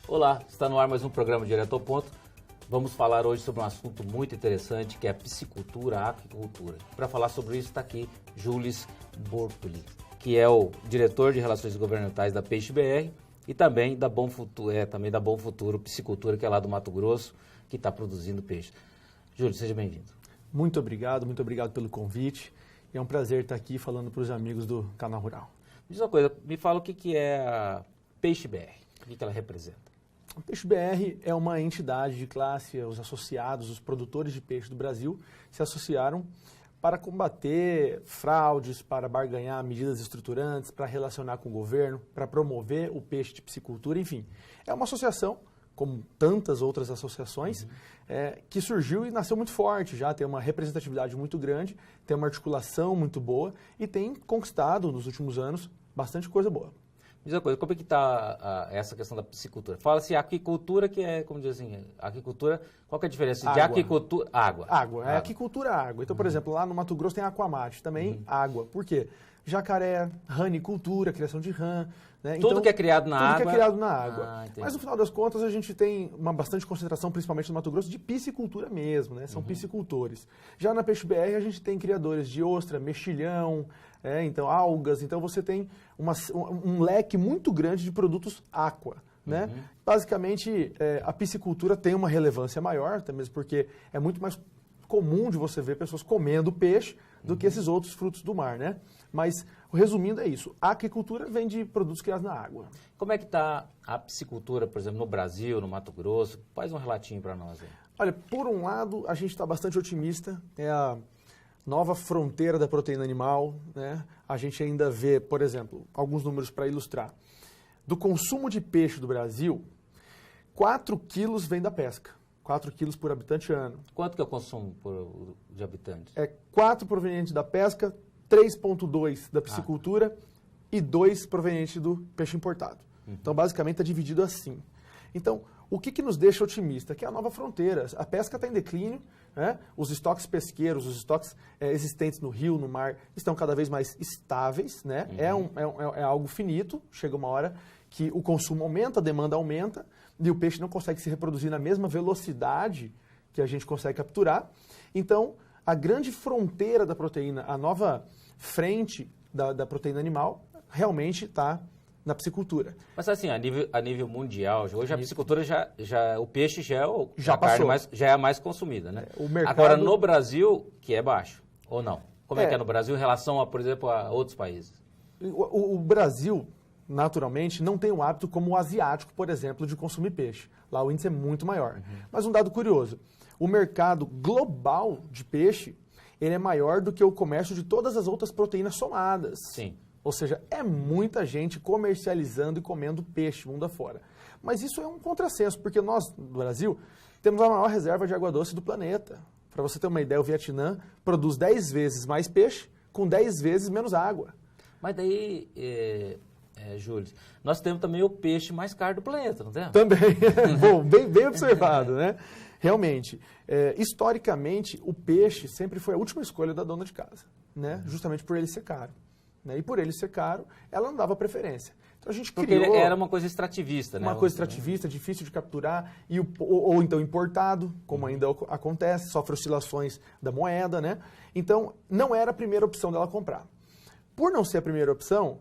Olá, está no ar mais um programa Direto ao Ponto. Vamos falar hoje sobre um assunto muito interessante, que é a piscicultura, a aquicultura. Para falar sobre isso está aqui Jules Bortoli, que é o diretor de Relações Governamentais da Peixe BR e também da Bom Futuro Piscicultura, que é lá do Mato Grosso, que está produzindo peixe. Júlio, seja bem-vindo. Muito obrigado pelo convite. É um prazer estar aqui falando para os amigos do Canal Rural. Diz uma coisa, me fala o que é a Peixe BR, o que ela representa. A Peixe BR é uma entidade de classe, os associados, os produtores de peixe do Brasil se associaram para combater fraudes, para barganhar medidas estruturantes, para relacionar com o governo, para promover o peixe de piscicultura, enfim. É uma associação, como tantas outras associações, que surgiu e nasceu muito forte, já tem uma representatividade muito grande, tem uma articulação muito boa e tem conquistado, nos últimos anos, bastante coisa boa. Diz uma coisa, como é que está essa questão da piscicultura? Fala-se aquicultura, que é, como diz assim, aquicultura, qual que é a diferença de aquicultura? Água. Água, aquicultura, água. Então, por exemplo, lá no Mato Grosso tem aquamate, também água. Por quê? Jacaré, ranicultura, criação de rã. Né? Tudo que é criado na água? Tudo que é criado na água. Mas, no final das contas, a gente tem uma bastante concentração, principalmente no Mato Grosso, de piscicultura mesmo, né? São piscicultores. Já na Peixe BR, a gente tem criadores de ostra, mexilhão, então algas. Então, você tem um leque muito grande de produtos aqua. Né? Basicamente, a piscicultura tem uma relevância maior, até mesmo porque é muito mais comum de você ver pessoas comendo peixe do que esses outros frutos do mar, né? Mas, resumindo, é isso. A aquicultura vem de produtos criados na água. Como é que está a piscicultura, por exemplo, no Brasil, no Mato Grosso? Faz um relatinho para nós aí. Olha, por um lado, a gente está bastante otimista. É a nova fronteira da proteína animal, né? A gente ainda vê, por exemplo, alguns números para ilustrar. Do consumo de peixe do Brasil, 4 quilos vem da pesca. 4 quilos por habitante ano. Quanto que é o consumo de habitantes? 4 provenientes da pesca, 3,2 da piscicultura e 2 provenientes do peixe importado. Então, basicamente, está dividido assim. Então, o que nos deixa otimista? Que é a nova fronteira. A pesca está em declínio, né? Os estoques pesqueiros, os estoques existentes no rio, no mar, estão cada vez mais estáveis, né? É algo finito, chega uma hora que o consumo aumenta, a demanda aumenta, e o peixe não consegue se reproduzir na mesma velocidade que a gente consegue capturar. Então, a grande fronteira da proteína, a nova frente da proteína animal, realmente está na piscicultura. Mas assim, a nível mundial, hoje a piscicultura o peixe já é a mais consumida, né? O mercado... Agora, no Brasil, que é baixo, ou não? Como é que é no Brasil em relação, por exemplo, a outros países? O Brasil, naturalmente, não tem o hábito como o asiático, por exemplo, de consumir peixe. Lá o índice é muito maior. Mas um dado curioso, o mercado global de peixe, ele é maior do que o comércio de todas as outras proteínas somadas. Sim. Ou seja, é muita gente comercializando e comendo peixe mundo afora. Mas isso é um contrassenso, porque nós, no Brasil, temos a maior reserva de água doce do planeta. Para você ter uma ideia, o Vietnã produz 10 vezes mais peixe com 10 vezes menos água. Mas daí, Júlio, nós temos também o peixe mais caro do planeta, não temos? Também. Bom, bem observado, né? Realmente, historicamente, o peixe sempre foi a última escolha da dona de casa, né? Justamente por ele ser caro. Né? E por ele ser caro, ela não dava preferência. Então a gente criou... Porque era uma coisa extrativista, né? Uma coisa extrativista, difícil de capturar, ou então importado, como ainda acontece, sofre oscilações da moeda, né? Então, não era a primeira opção dela comprar. Por não ser a primeira opção,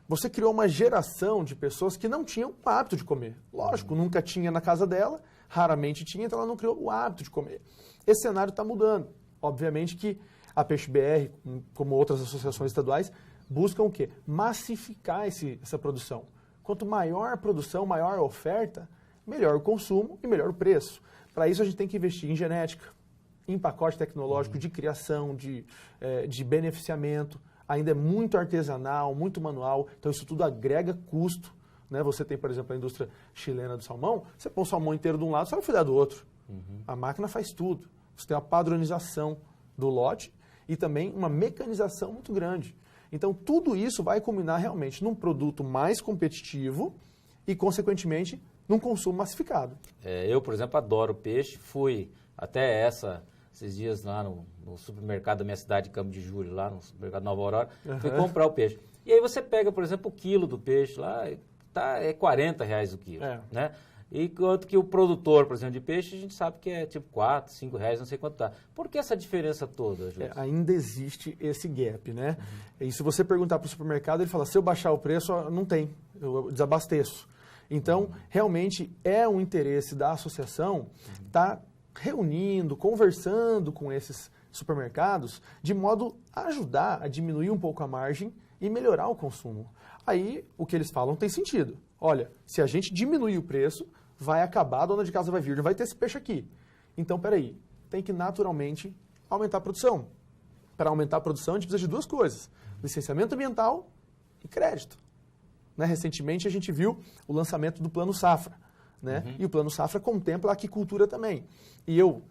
você criou uma geração de pessoas que não tinham o hábito de comer. Lógico, nunca tinha na casa dela, raramente tinha, então ela não criou o hábito de comer. Esse cenário está mudando. Obviamente que a Peixe BR, como outras associações estaduais, buscam o quê? Massificar essa produção. Quanto maior a produção, maior a oferta, melhor o consumo e melhor o preço. Para isso a gente tem que investir em genética, em pacote tecnológico de criação, de beneficiamento. Ainda é muito artesanal, muito manual, então isso tudo agrega custo. Né? Você tem, por exemplo, a indústria chilena do salmão, você põe o salmão inteiro de um lado, você vai filhar do outro. A máquina faz tudo. Você tem uma padronização do lote e também uma mecanização muito grande. Então, tudo isso vai culminar realmente num produto mais competitivo e, consequentemente, num consumo massificado. Eu, por exemplo, adoro peixe. Fui até esses dias lá no supermercado da minha cidade, Campo de Júlio, lá no supermercado Nova Aurora, fui comprar o peixe. E aí você pega, por exemplo, o quilo do peixe lá, é R$40 o quilo, né? E quanto que o produtor, por exemplo, de peixe, a gente sabe que é tipo 4, 5 reais, não sei quanto tá. Por que essa diferença toda, Júlio? Ainda existe esse gap, né? E se você perguntar para o supermercado, ele fala, se eu baixar o preço, não tem, eu desabasteço. Então, realmente é um interesse da associação estar reunindo, conversando com esses supermercados, de modo a ajudar a diminuir um pouco a margem e melhorar o consumo. Aí, o que eles falam tem sentido. Olha, se a gente diminuir o preço, vai acabar, a dona de casa vai vir, não vai ter esse peixe aqui. Então, peraí, tem que naturalmente aumentar a produção. Para aumentar a produção, a gente precisa de duas coisas: licenciamento ambiental e crédito. Né? Recentemente, a gente viu o lançamento do Plano Safra. Né? E o Plano Safra contempla a aquicultura também. E eu,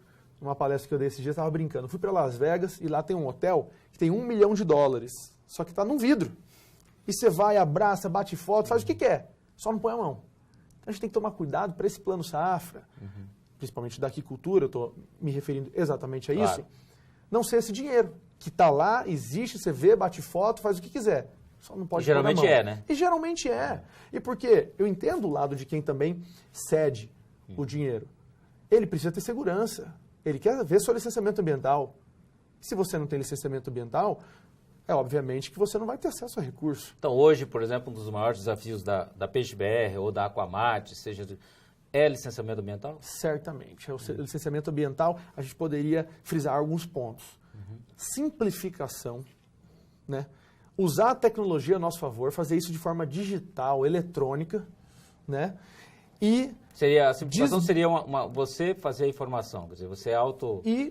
numa palestra que eu dei esses dias, estava brincando. Fui para Las Vegas e lá tem um hotel que tem $1 milhão, só que está num vidro. E você vai, abraça, bate foto, faz o que quer, só não põe a mão. Então a gente tem que tomar cuidado para esse Plano Safra, principalmente da aquicultura, eu estou me referindo exatamente a isso, não ser esse dinheiro que está lá, existe, você vê, bate foto, faz o que quiser. Só não pode pôr na mão. Geralmente é, né? E geralmente é. E porque eu entendo o lado de quem também cede o dinheiro. Ele precisa ter segurança. Ele quer ver seu licenciamento ambiental. Se você não tem licenciamento ambiental, obviamente que você não vai ter acesso a recurso. Então, hoje, por exemplo, um dos maiores desafios da PeixeBR ou da Aquamate, é licenciamento ambiental? Certamente. O licenciamento ambiental, a gente poderia frisar alguns pontos. Simplificação, né? Usar a tecnologia a nosso favor, fazer isso de forma digital, eletrônica, né? E a simplificação seria você fazer a informação, quer dizer, você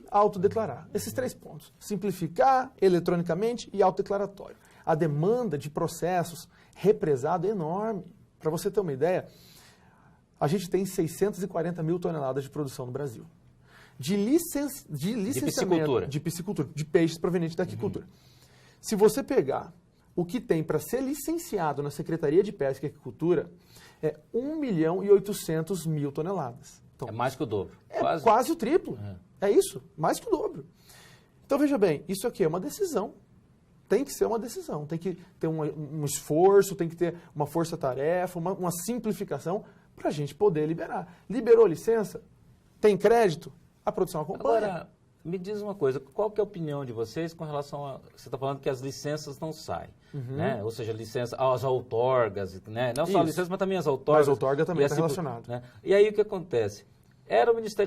autodeclarar. Esses 3 pontos. Simplificar eletronicamente e autodeclaratório. A demanda de processos represado é enorme. Para você ter uma ideia, a gente tem 640 mil toneladas de produção no Brasil. De licenciamento de piscicultura, de peixes provenientes da aquicultura. Se você pegar o que tem para ser licenciado na Secretaria de Pesca e Aquicultura, é 1.800.000 toneladas. Então, é mais que o dobro. É quase o triplo. É isso, mais que o dobro. Então, veja bem, isso aqui é uma decisão. Tem que ser uma decisão, tem que ter um esforço, tem que ter uma força-tarefa, uma simplificação para a gente poder liberar. Liberou licença? Tem crédito? A produção acompanha. Agora, me diz uma coisa, qual que é a opinião de vocês com relação a... Você está falando que as licenças não saem, né? Ou seja, as outorgas, né? Não só a licença, mas também as outorgas. Mas a outorga também está relacionado. Né? E aí o que acontece?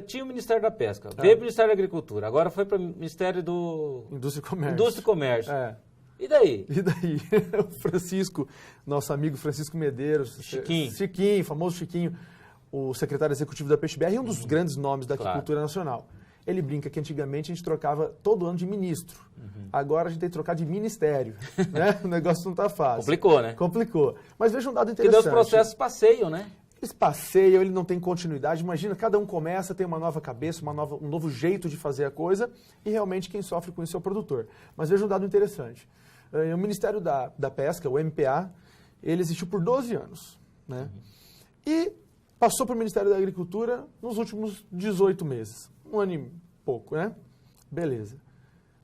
Tinha o Ministério da Pesca, veio para o Ministério da Agricultura, agora foi para o Ministério do... Indústria e Comércio. Indústria e Comércio. E daí? E daí? O Francisco, nosso amigo Francisco Medeiros. Chiquinho, famoso Chiquinho, o secretário executivo da PeixeBR e um dos grandes nomes da aquicultura nacional. Ele brinca que antigamente a gente trocava todo ano de ministro. Agora a gente tem que trocar de ministério. Né? O negócio não está fácil. Complicou, né? Complicou. Mas veja um dado interessante. Porque os processos passeiam, né? Eles passeiam, ele não tem continuidade. Imagina, cada um começa, tem uma nova cabeça, um novo jeito de fazer a coisa, e realmente quem sofre com isso é o produtor. Mas veja um dado interessante. O Ministério da Pesca, o MPA, ele existiu por 12 anos. Né? E passou para o Ministério da Agricultura nos últimos 18 meses. 1 ano e pouco, né? Beleza.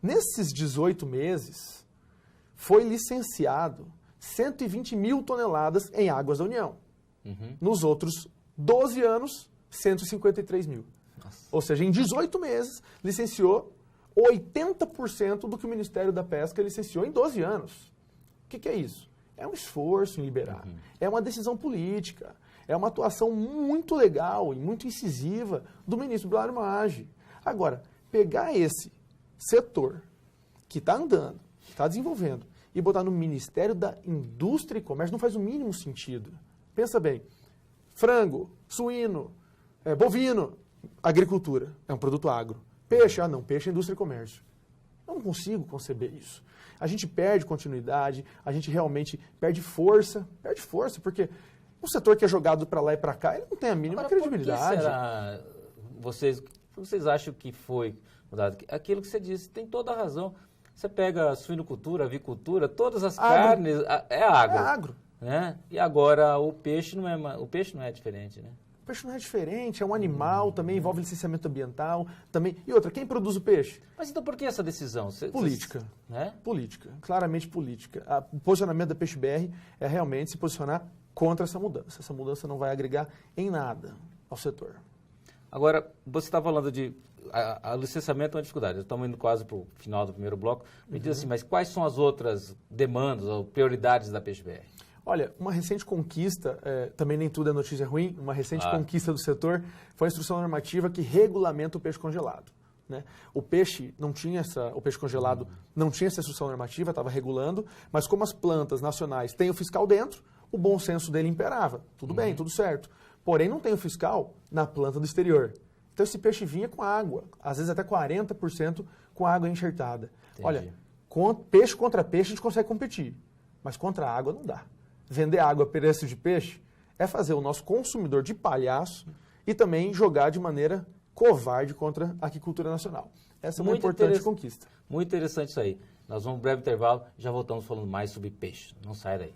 Nesses 18 meses, foi licenciado 120 mil toneladas em águas da União. Nos outros 12 anos, 153 mil. Nossa. Ou seja, em 18 meses, licenciou 80% do que o Ministério da Pesca licenciou em 12 anos. O que é isso? É um esforço em liberar. É uma decisão política. É uma atuação muito legal e muito incisiva do ministro Blário Maggi. Agora, pegar esse setor que está andando, que está desenvolvendo, e botar no Ministério da Indústria e Comércio não faz o mínimo sentido. Pensa bem, frango, suíno, bovino, agricultura, é um produto agro. Peixe, não, peixe é indústria e comércio. Eu não consigo conceber isso. A gente perde continuidade, a gente realmente perde força, porque o setor que é jogado para lá e para cá, ele não tem a mínima credibilidade. Por que será? Vocês acham que foi mudado? Aquilo que você disse, tem toda a razão. Você pega a suinocultura, a avicultura, todas as carnes, é agro. É agro. Né? E agora o peixe não é diferente, né? O peixe não é diferente, é um animal, também envolve licenciamento ambiental, também. E outra, quem produz o peixe? Mas então por que essa decisão? Política. Né? Política, claramente política. O posicionamento da PeixeBR é realmente se posicionar contra essa mudança. Essa mudança não vai agregar em nada. ao setor. Agora, você está falando de... A licenciamento é uma dificuldade. Estamos indo quase para o final do primeiro bloco. Me diz assim, mas quais são as outras demandas ou prioridades da PeixeBR? Olha, uma recente conquista, também nem tudo é notícia ruim, uma recente conquista do setor foi a instrução normativa que regulamenta o peixe congelado. Né? O peixe congelado não tinha essa instrução normativa, estava regulando, mas como as plantas nacionais têm o fiscal dentro, o bom senso dele imperava. Tudo bem, tudo certo. Porém, não tem o fiscal na planta do exterior. Então, esse peixe vinha com água, às vezes até 40% com água enxertada. Entendi. Olha, peixe contra peixe a gente consegue competir, mas contra a água não dá. Vender água a preço de peixe é fazer o nosso consumidor de palhaço e também jogar de maneira covarde contra a aquicultura nacional. Essa é uma importante conquista. Muito interessante isso aí. Nós vamos um breve intervalo, já voltamos falando mais sobre peixe. Não sai daí.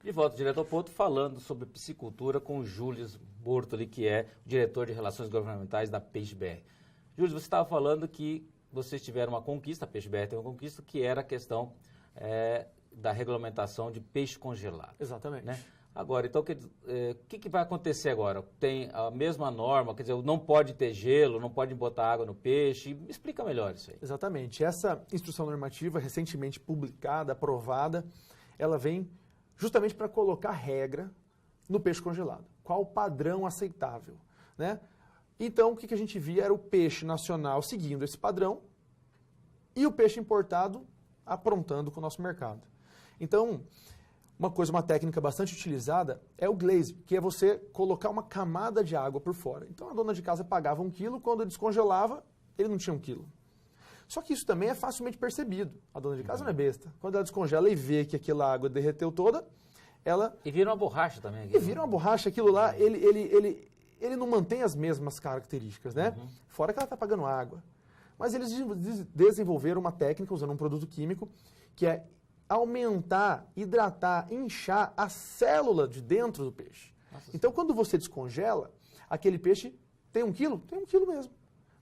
De volta direto ao ponto, falando sobre piscicultura com o Júlio Bortoli, que é o diretor de Relações Governamentais da PeixeBR. Júlio, você estava falando que vocês tiveram uma conquista, a PeixeBR tem uma conquista, que era a questão da regulamentação de peixe congelado. Exatamente. Né? Agora, então, o que vai acontecer agora? Tem a mesma norma, quer dizer, não pode ter gelo, não pode botar água no peixe. Me explica melhor isso aí. Exatamente. Essa instrução normativa, recentemente publicada, aprovada, ela vem justamente para colocar regra no peixe congelado. Qual o padrão aceitável, né? Então, o que a gente via era o peixe nacional seguindo esse padrão e o peixe importado aprontando com o nosso mercado. Então, uma técnica bastante utilizada é o glaze, que é você colocar uma camada de água por fora. Então, a dona de casa pagava 1 quilo, quando descongelava, ele não tinha 1 quilo. Só que isso também é facilmente percebido. A dona de casa não é besta. Quando ela descongela e vê que aquela água derreteu toda, ela... E vira uma borracha também. E vira uma borracha. Aquilo lá, ele não mantém as mesmas características, né? Fora que ela está pagando água. Mas eles desenvolveram uma técnica, usando um produto químico, que é aumentar, hidratar, inchar a célula de dentro do peixe. Nossa, então, quando você descongela, aquele peixe tem 1 quilo? Tem 1 quilo mesmo.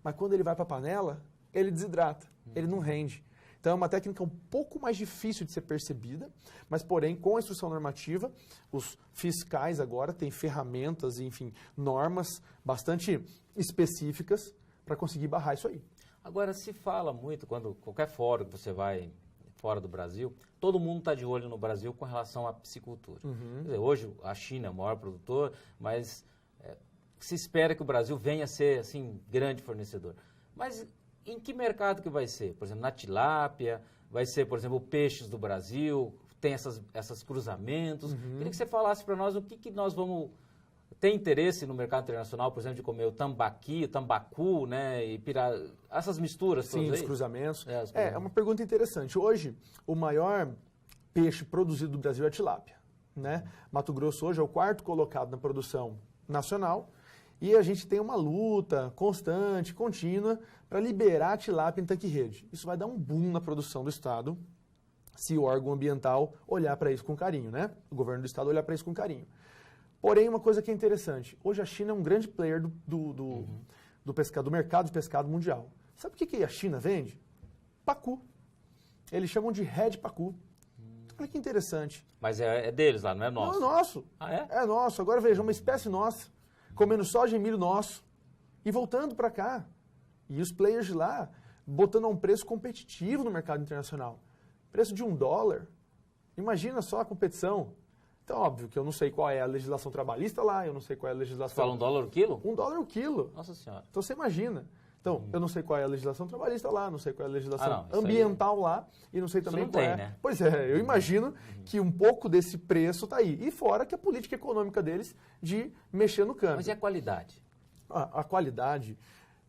Mas quando ele vai para a panela, ele desidrata, ele não rende. Então é uma técnica um pouco mais difícil de ser percebida, mas porém com a instrução normativa, os fiscais agora têm ferramentas, enfim, normas bastante específicas para conseguir barrar isso aí. Agora se fala muito, quando qualquer fórum que você vai fora do Brasil, todo mundo está de olho no Brasil com relação à piscicultura. Quer dizer, hoje a China é o maior produtor, mas se espera que o Brasil venha a ser assim grande fornecedor. Mas em que mercado que vai ser? Por exemplo, na tilápia, vai ser, por exemplo, peixes do Brasil, tem essas cruzamentos. Queria que você falasse para nós o que nós vamos ter interesse no mercado internacional, por exemplo, de comer o tambaqui, o tambacu, né, e essas misturas todas. Sim, aí. Os cruzamentos. É uma pergunta interessante. Hoje, o maior peixe produzido do Brasil é a tilápia, né? Mato Grosso hoje é o 4º colocado na produção nacional. E a gente tem uma luta constante, contínua, para liberar a tilápia em tanque-rede. Isso vai dar um boom na produção do Estado, se o órgão ambiental olhar para isso com carinho, né? O governo do Estado olhar para isso com carinho. Porém, uma coisa que é interessante, hoje a China é um grande player do mercado de pescado mundial. Sabe o que a China vende? Pacu. Eles chamam de Red Pacu. Olha que interessante. Mas é deles lá, não é nosso? Não é nosso. Ah, é? É nosso. Agora veja, uma espécie nossa, comendo soja e milho nosso, e voltando para cá. E os players de lá botando a um preço competitivo no mercado internacional. Preço de $1. Imagina só a competição. Então, óbvio que eu não sei qual é a legislação trabalhista lá, eu não sei qual é a legislação... Você fala $1 o quilo? $1 o quilo. Nossa Senhora. Então, você imagina. Então, eu não sei qual é a legislação trabalhista lá, não sei qual é a legislação não, ambiental lá, e não sei também não qual tem, é... né? Pois é, eu imagino que um pouco desse preço está aí. E fora que a política econômica deles de mexer no câmbio. Mas e a qualidade? A qualidade,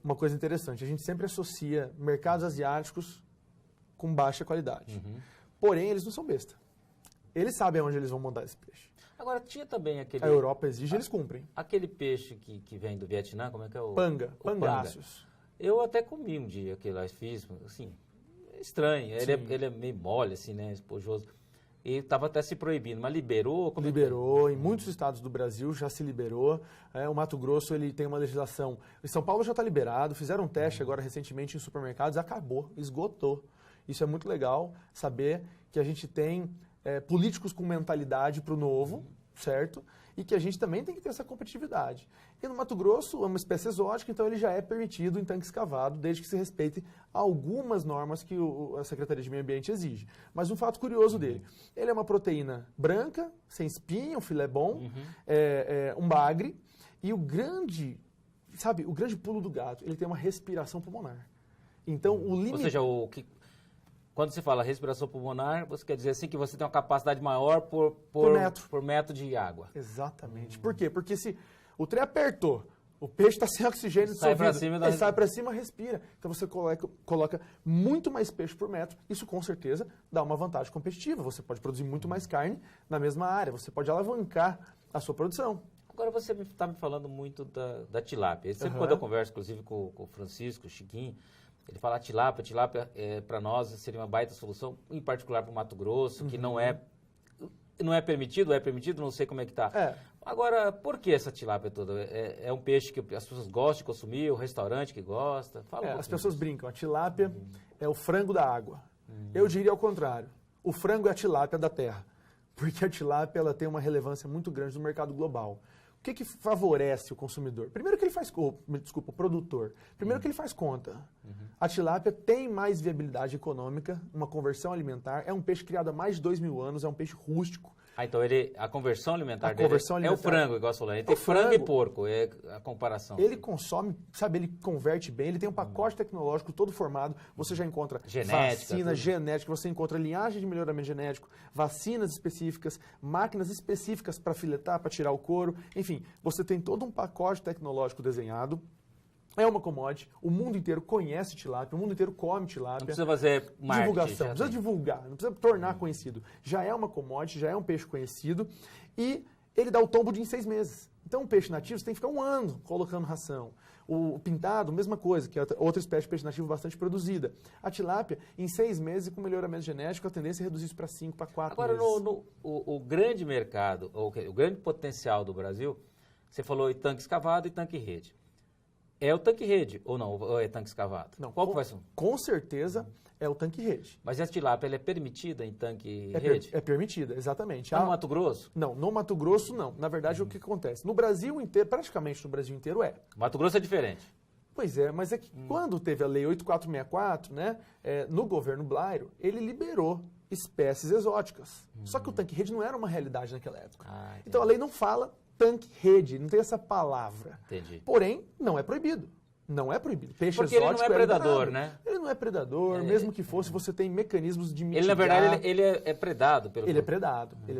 uma coisa interessante, a gente sempre associa mercados asiáticos com baixa qualidade. Porém, eles não são besta. Eles sabem onde eles vão mandar esse peixe. Agora, tinha também aquele... A Europa exige, eles cumprem. Aquele peixe que vem do Vietnã, como é que é o... Pangáceos. Eu até comi um dia aquele lá, fiz, assim, é estranho. Ele é meio mole, assim, né, esponjoso. E estava até se proibindo, mas liberou? Liberou, em muitos estados do Brasil já se liberou. O Mato Grosso ele tem uma legislação. Em São Paulo já está liberado, fizeram um teste agora recentemente em supermercados, acabou, esgotou. Isso é muito legal, saber que a gente tem políticos com mentalidade para o novo, certo? E que a gente também tem que ter essa competitividade. E no Mato Grosso é uma espécie exótica, então ele já é permitido em tanque escavado, desde que se respeite algumas normas que a Secretaria de Meio Ambiente exige. Mas um fato curioso dele, ele é uma proteína branca, sem espinha, um filé bom, um bagre, e o grande pulo do gato, ele tem uma respiração pulmonar. Então, o limite... Ou seja, quando você fala respiração pulmonar, você quer dizer assim que você tem uma capacidade maior por metro de água. Exatamente. Por quê? Porque se o trem apertou, o peixe está sem oxigênio no seu ouvido, ele sai para cima, respira. Então você coloca muito mais peixe por metro. Isso com certeza dá uma vantagem competitiva. Você pode produzir muito mais carne na mesma área. Você pode alavancar a sua produção. Agora você está me falando muito da tilápia. Sempre quando eu converso, inclusive com o Francisco, o Chiquinho, ele fala tilápia para nós seria uma baita solução, em particular para o Mato Grosso, que não é permitido, não sei como é que está. Agora, por que essa tilápia toda? É um peixe que as pessoas gostam de consumir, o restaurante que gosta? Fala as pessoas brincam, a tilápia é o frango da água. Eu diria ao contrário, o frango é a tilápia da terra, porque a tilápia ela tem uma relevância muito grande no mercado global. O que favorece o consumidor? Primeiro que ele faz, o produtor. Primeiro que ele faz conta. A tilápia tem mais viabilidade econômica, uma conversão alimentar. É um peixe criado há mais de 2.000 anos, é um peixe rústico. Então a conversão alimentar dele é o frango, igual você falou. Ele tem frango e porco, é a comparação. Ele consome, ele converte bem, ele tem um pacote tecnológico todo formado. Você já encontra vacina genética, você encontra linhagem de melhoramento genético, vacinas específicas, máquinas específicas para filetar, para tirar o couro. Enfim, você tem todo um pacote tecnológico desenhado. É uma commodity, o mundo inteiro conhece tilápia, o mundo inteiro come tilápia. Não precisa fazer marketing. Divulgação, não precisa divulgar, não precisa tornar conhecido. Já é uma commodity, já é um peixe conhecido e ele dá o tombo de em 6 meses. Então, um peixe nativo você tem que ficar 1 ano colocando ração. O pintado, mesma coisa, que é outra espécie de peixe nativo bastante produzida. A tilápia, em 6 meses, com melhoramento genético, a tendência é reduzir isso para 5, para 4 meses. Agora, o grande mercado, o grande potencial do Brasil, você falou em tanque escavado e tanque rede. É o tanque-rede ou não? Ou é tanque escavado? Não, qual que vai ser? Com certeza é o tanque-rede. Mas essa tilápia ela é permitida em tanque-rede? É permitida, exatamente. No Mato Grosso? Não, no Mato Grosso não. Na verdade, o que acontece? No Brasil inteiro, praticamente no Brasil inteiro Mato Grosso é diferente. Pois é, mas é que quando teve a Lei 8464, né, no governo Blairo, ele liberou espécies exóticas. Só que o tanque-rede não era uma realidade naquela época. Então a lei não fala tanque-rede, não tem essa palavra. Entendi. Porém, não é proibido. Não é proibido. Peixe porque exótico ele não é predador, né? Ele não é predador, mesmo que fosse, você tem mecanismos de mitigar. Ele, na verdade, ele é predado pelo... Ele é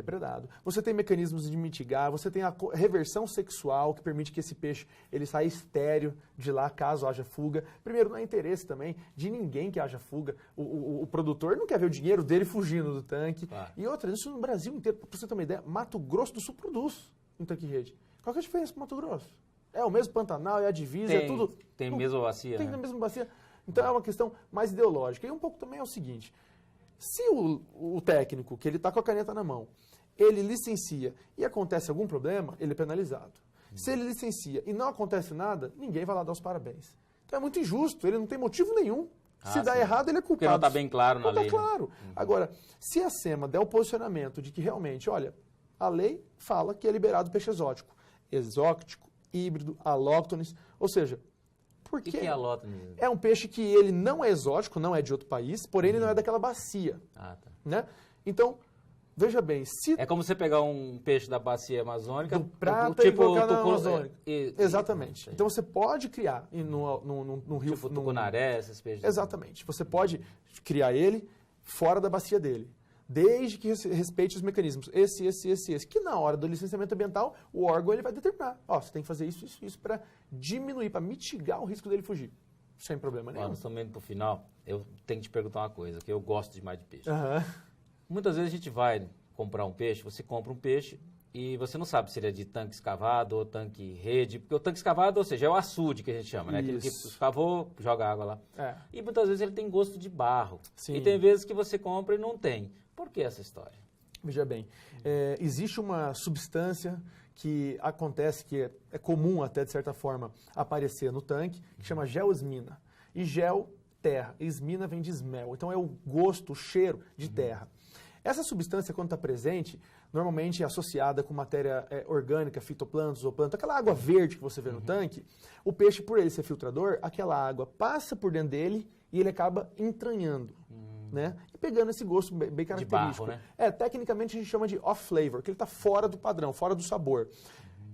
predado. Você tem mecanismos de mitigar, você tem a reversão sexual, que permite que esse peixe ele saia estéril de lá, caso haja fuga. Primeiro, não é interesse também de ninguém que haja fuga. O produtor não quer ver o dinheiro dele fugindo do tanque. E outra, isso no Brasil inteiro, para você ter uma ideia, Mato Grosso do Sul produz um tanque-rede. Qual que é a diferença com Mato Grosso? É o mesmo Pantanal, é a divisa, é tudo... Tem a mesma bacia, Tem a mesma bacia. Então é uma questão mais ideológica. E um pouco também é o seguinte, se o técnico, que ele está com a caneta na mão, ele licencia e acontece algum problema, ele é penalizado. Se ele licencia e não acontece nada, ninguém vai lá dar os parabéns. Então é muito injusto, ele não tem motivo nenhum. Se dá errado, ele é culpado. Porque não está bem claro na lei. Não está claro. Agora, se a SEMA der o posicionamento de que realmente, olha, a lei fala que é liberado peixe exótico, híbrido, alóctones, ou seja, porque o que é alóctone? É um peixe que ele não é exótico, não é de outro país, porém ele não é daquela bacia. Né? Então, veja bem, se... É como você pegar um peixe da bacia amazônica... Do prata e colocar na Amazônica. Exatamente. Então você pode criar no rio... Tipo tucunaré, esses peixes. Exatamente. Você pode criar ele fora da bacia dele. Desde que respeite os mecanismos, esse, que na hora do licenciamento ambiental, o órgão ele vai determinar. Você tem que fazer isso para diminuir, para mitigar o risco dele fugir. Sem problema nenhum. Nós estamos indo para o final, eu tenho que te perguntar uma coisa, que eu gosto demais de peixe. Uhum. Muitas vezes a gente vai comprar um peixe, você compra um peixe e você não sabe se ele é de tanque escavado ou tanque rede, porque o tanque escavado, ou seja, é o açude que a gente chama, né? Aquele que escavou, joga água lá. E muitas vezes ele tem gosto de barro. Sim. E tem vezes que você compra e não tem. Por que essa história? Veja bem, existe uma substância que acontece, que é comum até de certa forma aparecer no tanque, que chama geosmina. E gel, terra. Esmina vem de smell. Então é o gosto, o cheiro de terra. Essa substância, quando está presente, normalmente é associada com matéria orgânica, fitoplâncton, zooplâncton, aquela água verde que você vê no tanque, o peixe, por ele ser filtrador, aquela água passa por dentro dele e ele acaba entranhando. Né? E pegando esse gosto bem característico. De barro, né? Tecnicamente a gente chama de off-flavor, que ele está fora do padrão, fora do sabor.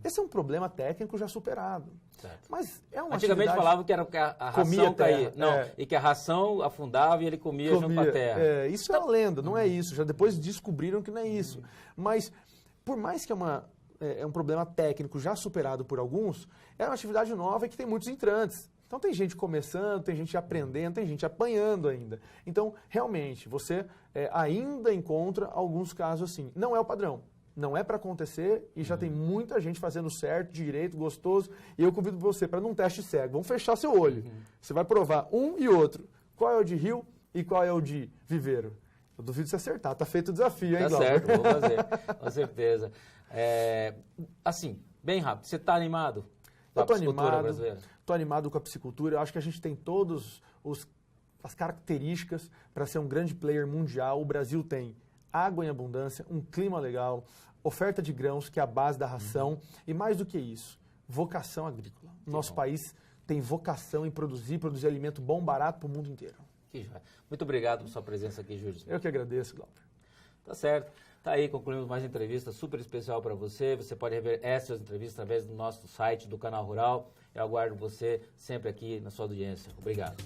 Esse é um problema técnico já superado. Certo. Mas é uma Antigamente falavam que, a ração caía. Não, e que a ração afundava e ele comia junto com a terra. Isso é uma lenda, não é isso. Já depois descobriram que não é isso. Mas, por mais que é um problema técnico já superado por alguns, é uma atividade nova e que tem muitos entrantes. Então tem gente começando, tem gente aprendendo, tem gente apanhando ainda. Então, realmente, você ainda encontra alguns casos assim. Não é o padrão. Não é para acontecer e já tem muita gente fazendo certo, direito, gostoso. E eu convido você para num teste cego. Vamos fechar seu olho. Você vai provar um e outro. Qual é o de rio e qual é o de viveiro? Eu duvido você acertar. Tá feito o desafio, hein, Tá Glauber? certo, vou fazer. Com certeza. Assim, bem rápido. Você está animado? Eu estou animado com a piscicultura. Eu acho que a gente tem todas as características para ser um grande player mundial. O Brasil tem água em abundância, um clima legal, oferta de grãos, que é a base da ração, e mais do que isso, vocação agrícola. Nosso país tem vocação em produzir alimento bom, barato para o mundo inteiro. Que joia. Muito obrigado por sua presença aqui, Júlio. Eu que agradeço, Glauber. Tá certo. Tá aí, concluímos mais entrevista super especial para você. Você pode rever essas entrevistas através do nosso site, do Canal Rural. Eu aguardo você sempre aqui na sua audiência. Obrigado.